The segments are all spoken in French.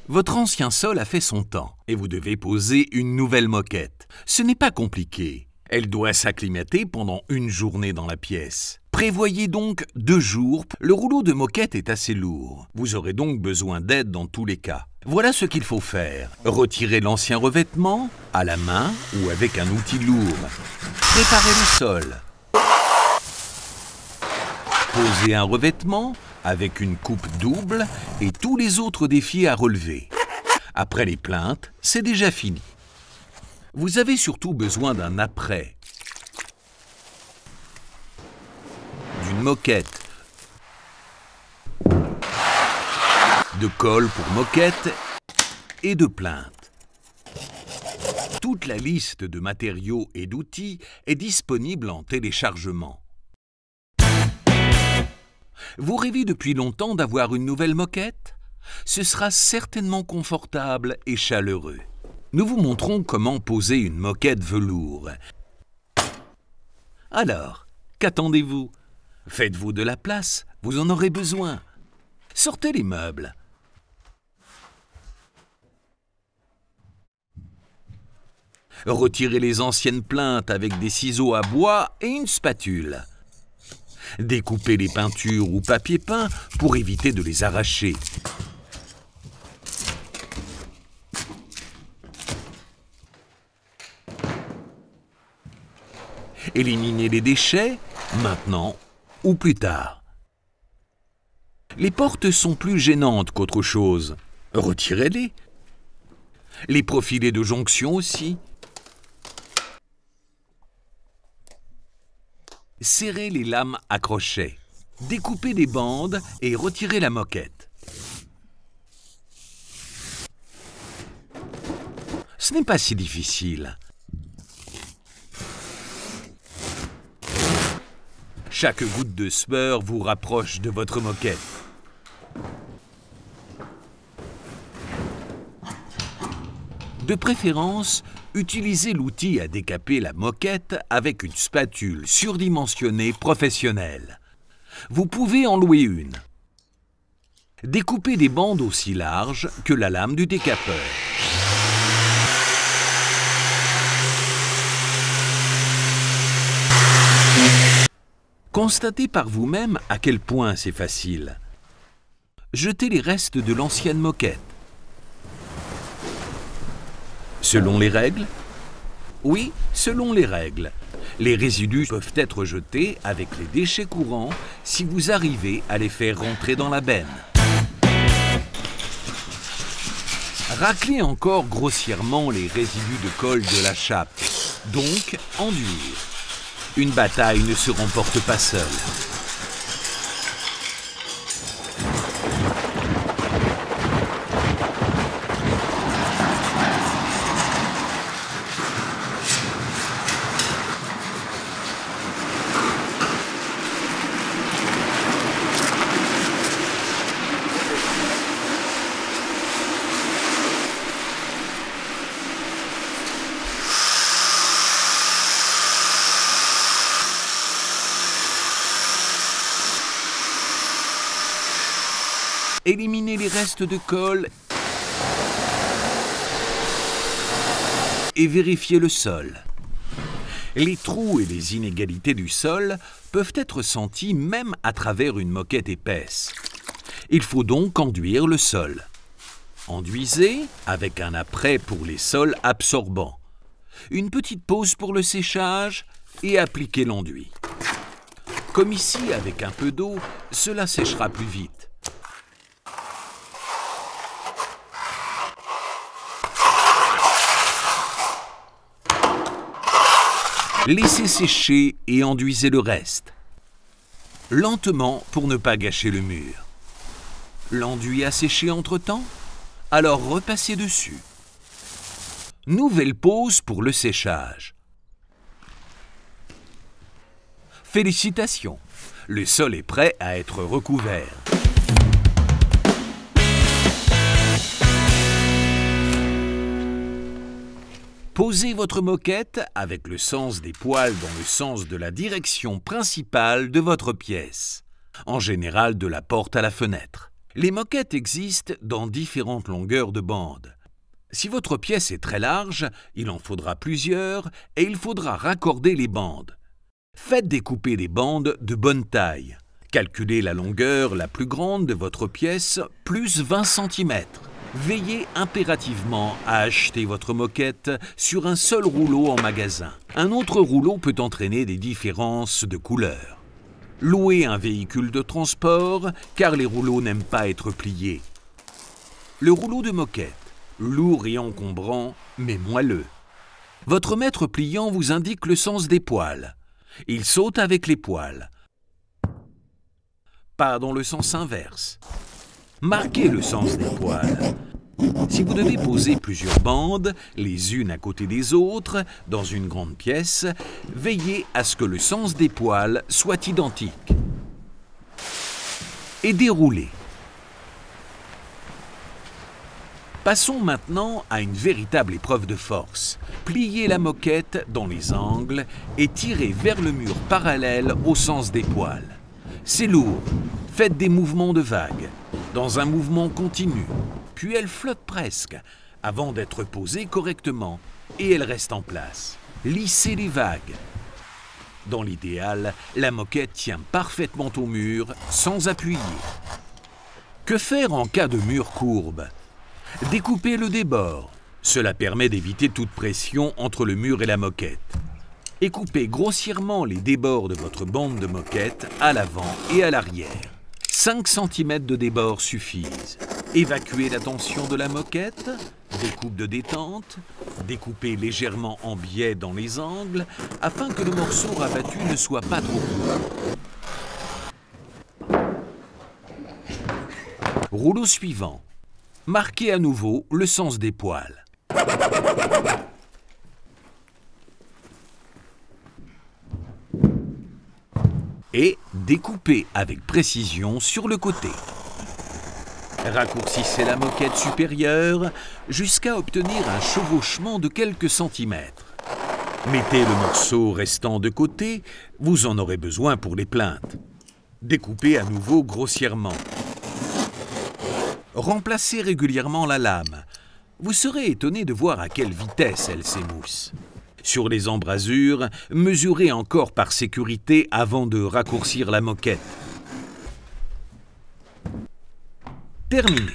Votre ancien sol a fait son temps et vous devez poser une nouvelle moquette. Ce n'est pas compliqué. Elle doit s'acclimater pendant une journée dans la pièce. Prévoyez donc 2 jours. Le rouleau de moquette est assez lourd. Vous aurez donc besoin d'aide dans tous les cas. Voilà ce qu'il faut faire. Retirez l'ancien revêtement à la main ou avec un outil lourd. Préparez le sol. Posez un revêtement avec une coupe double et tous les autres défis à relever. Après les plaintes, c'est déjà fini. Vous avez surtout besoin d'un apprêt, d'une moquette, de colle pour moquette et de plainte. Toute la liste de matériaux et d'outils est disponible en téléchargement. Vous rêvez depuis longtemps d'avoir une nouvelle moquette? Ce sera certainement confortable et chaleureux. Nous vous montrons comment poser une moquette velours. Alors, qu'attendez-vous? Faites-vous de la place, vous en aurez besoin. Sortez les meubles. Retirez les anciennes plaintes avec des ciseaux à bois et une spatule. Découpez les peintures ou papier peint pour éviter de les arracher. Éliminez les déchets, maintenant ou plus tard. Les portes sont plus gênantes qu'autre chose. Retirez-les. Les profilés de jonction aussi. Serrez les lames à crochet. Découpez des bandes et retirez la moquette. Ce n'est pas si difficile. Chaque goutte de sueur vous rapproche de votre moquette. De préférence, utilisez l'outil à décaper la moquette avec une spatule surdimensionnée professionnelle. Vous pouvez en louer une. Découpez des bandes aussi larges que la lame du décapeur. Constatez par vous-même à quel point c'est facile. Jetez les restes de l'ancienne moquette. Selon les règles? Oui, selon les règles. Les résidus peuvent être jetés avec les déchets courants si vous arrivez à les faire rentrer dans la benne. Raclez encore grossièrement les résidus de colle de la chape, donc enduire. Une bataille ne se remporte pas seule. Éliminez les restes de colle et vérifiez le sol. Les trous et les inégalités du sol peuvent être sentis même à travers une moquette épaisse. Il faut donc enduire le sol. Enduisez avec un apprêt pour les sols absorbants. Une petite pause pour le séchage et appliquez l'enduit. Comme ici, avec un peu d'eau, cela séchera plus vite. Laissez sécher et enduisez le reste. Lentement pour ne pas gâcher le mur. L'enduit a séché entre-temps? Alors repassez dessus. Nouvelle pause pour le séchage. Félicitations! Le sol est prêt à être recouvert. Posez votre moquette avec le sens des poils dans le sens de la direction principale de votre pièce, en général de la porte à la fenêtre. Les moquettes existent dans différentes longueurs de bande. Si votre pièce est très large, il en faudra plusieurs et il faudra raccorder les bandes. Faites découper des bandes de bonne taille. Calculez la longueur la plus grande de votre pièce plus 20 cm. Veillez impérativement à acheter votre moquette sur un seul rouleau en magasin. Un autre rouleau peut entraîner des différences de couleur. Louez un véhicule de transport car les rouleaux n'aiment pas être pliés. Le rouleau de moquette, lourd et encombrant, mais moelleux. Votre maître pliant vous indique le sens des poils. Il saute avec les poils. Pas dans le sens inverse. Marquez le sens des poils. Si vous devez poser plusieurs bandes, les unes à côté des autres, dans une grande pièce, veillez à ce que le sens des poils soit identique. Et déroulez. Passons maintenant à une véritable épreuve de force. Pliez la moquette dans les angles et tirez vers le mur parallèle au sens des poils. C'est lourd. Faites des mouvements de vague, dans un mouvement continu, puis elle flotte presque, avant d'être posée correctement, et elle reste en place. Lissez les vagues. Dans l'idéal, la moquette tient parfaitement au mur, sans appuyer. Que faire en cas de mur courbe? Découpez le débord. Cela permet d'éviter toute pression entre le mur et la moquette. Et coupez grossièrement les débords de votre bande de moquette à l'avant et à l'arrière. 5 cm de débord suffisent. Évacuez la tension de la moquette, découpe de détente, découpez légèrement en biais dans les angles afin que le morceau rabattu ne soit pas trop court. Rouleau suivant. Marquez à nouveau le sens des poils. Et découpez avec précision sur le côté. Raccourcissez la moquette supérieure jusqu'à obtenir un chevauchement de quelques centimètres. Mettez le morceau restant de côté, vous en aurez besoin pour les plinthes. Découpez à nouveau grossièrement. Remplacez régulièrement la lame. Vous serez étonné de voir à quelle vitesse elle s'émousse. Sur les embrasures, mesurez encore par sécurité avant de raccourcir la moquette. Terminé.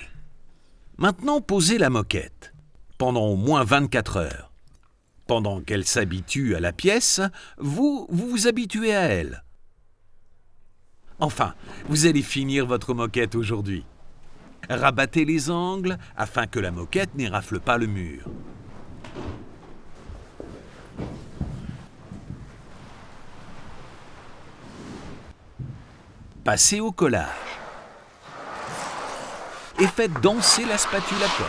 Maintenant, posez la moquette, pendant au moins 24 heures. Pendant qu'elle s'habitue à la pièce, vous vous habituez à elle. Enfin, vous allez finir votre moquette aujourd'hui. Rabattez les angles afin que la moquette n'érafle pas le mur. Passez au collage. Et faites danser la spatule à colle.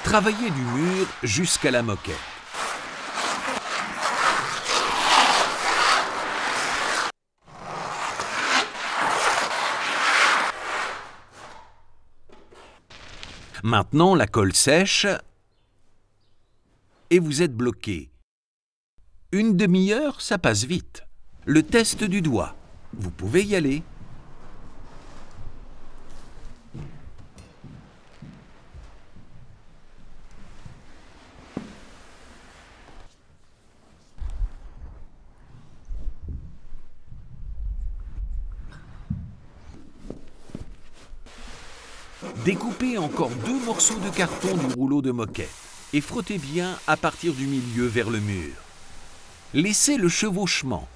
Travaillez du mur jusqu'à la moquette. Maintenant, la colle sèche et vous êtes bloqué. Une demi-heure, ça passe vite. Le test du doigt. Vous pouvez y aller. Découpez encore 2 morceaux de carton du rouleau de moquette et frottez bien à partir du milieu vers le mur. Laissez le chevauchement.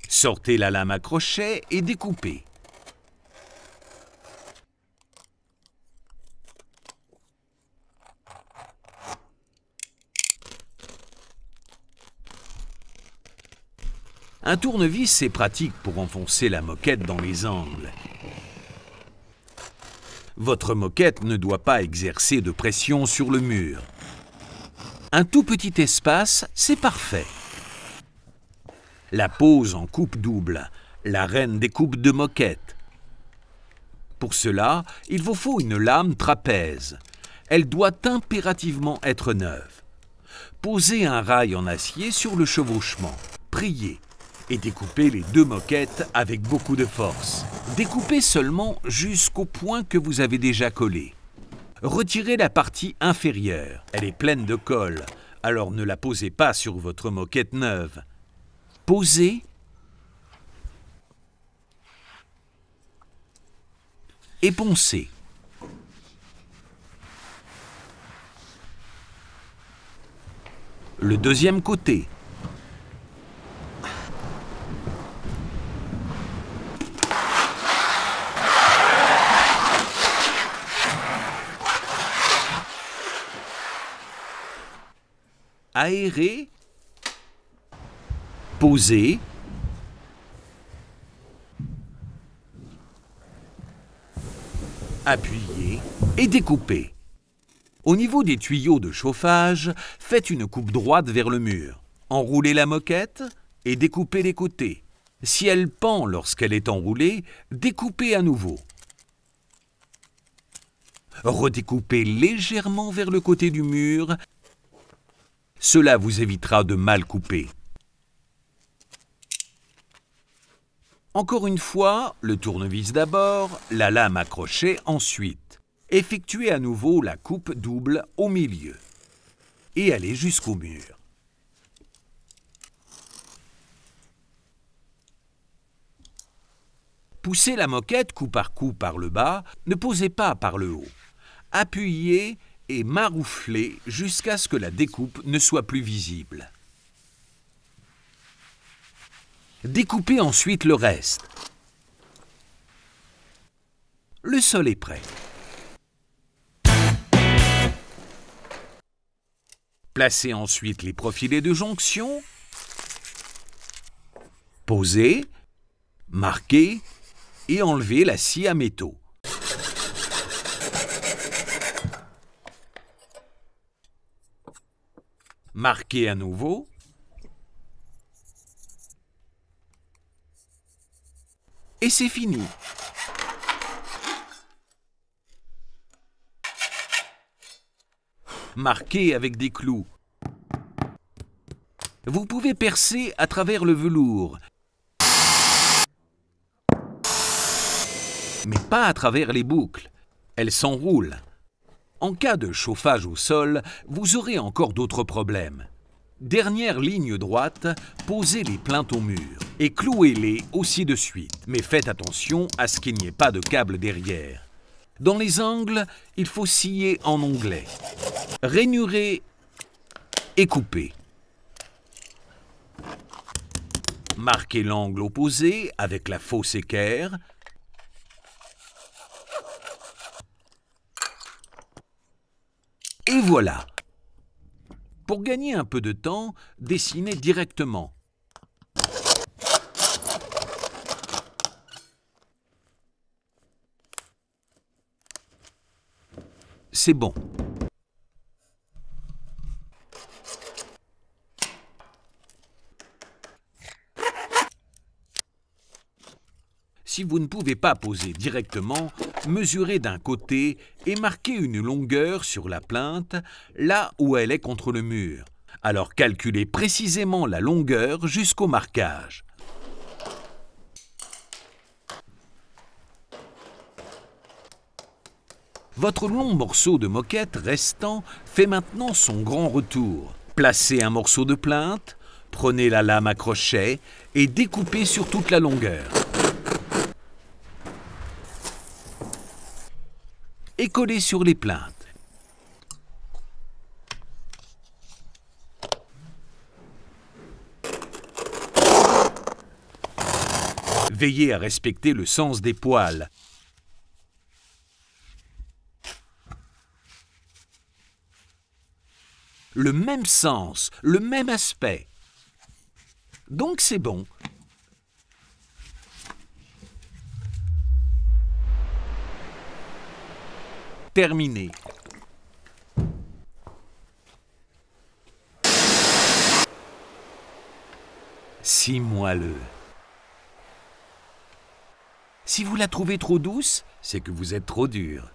Sortez la lame à crochet et découpez. Un tournevis est pratique pour enfoncer la moquette dans les angles. Votre moquette ne doit pas exercer de pression sur le mur. Un tout petit espace, c'est parfait. La pose en coupe double, la reine des coupes de moquette. Pour cela, il vous faut une lame trapèze. Elle doit impérativement être neuve. Posez un rail en acier sur le chevauchement, priez et découpez les 2 moquettes avec beaucoup de force. Découpez seulement jusqu'au point que vous avez déjà collé. Retirez la partie inférieure. Elle est pleine de colle, alors ne la posez pas sur votre moquette neuve. Posez et poncez. Le deuxième côté. Aérez, posez, appuyez et découpez. Au niveau des tuyaux de chauffage, faites une coupe droite vers le mur. Enroulez la moquette et découpez les côtés. Si elle pend lorsqu'elle est enroulée, découpez à nouveau. Redécoupez légèrement vers le côté du mur. Cela vous évitera de mal couper. Encore une fois, le tournevis d'abord, la lame à crochet ensuite. Effectuez à nouveau la coupe double au milieu et allez jusqu'au mur. Poussez la moquette coup par le bas, ne posez pas par le haut. Appuyez et marouflez jusqu'à ce que la découpe ne soit plus visible. Découpez ensuite le reste. Le sol est prêt. Placez ensuite les profilés de jonction. Posez, marquez et enlevez la scie à métaux. Marquez à nouveau. Et c'est fini. Marquez avec des clous. Vous pouvez percer à travers le velours, mais pas à travers les boucles. Elles s'enroulent. En cas de chauffage au sol, vous aurez encore d'autres problèmes. Dernière ligne droite, posez les plaintes au mur et clouez-les aussi de suite. Mais faites attention à ce qu'il n'y ait pas de câble derrière. Dans les angles, il faut scier en onglet. Rainurez et coupez. Marquez l'angle opposé avec la fausse équerre. Et voilà. Pour gagner un peu de temps, dessinez directement. C'est bon. Si vous ne pouvez pas poser directement, mesurez d'un côté et marquez une longueur sur la plainte, là où elle est contre le mur. Alors calculez précisément la longueur jusqu'au marquage. Votre long morceau de moquette restant fait maintenant son grand retour. Placez un morceau de plainte, prenez la lame à crochet et découpez sur toute la longueur. Et collez sur les plaintes. Veillez à respecter le sens des poils. Le même sens, le même aspect. Donc c'est bon. Terminé. Si moelleux. Si vous la trouvez trop douce, c'est que vous êtes trop dur.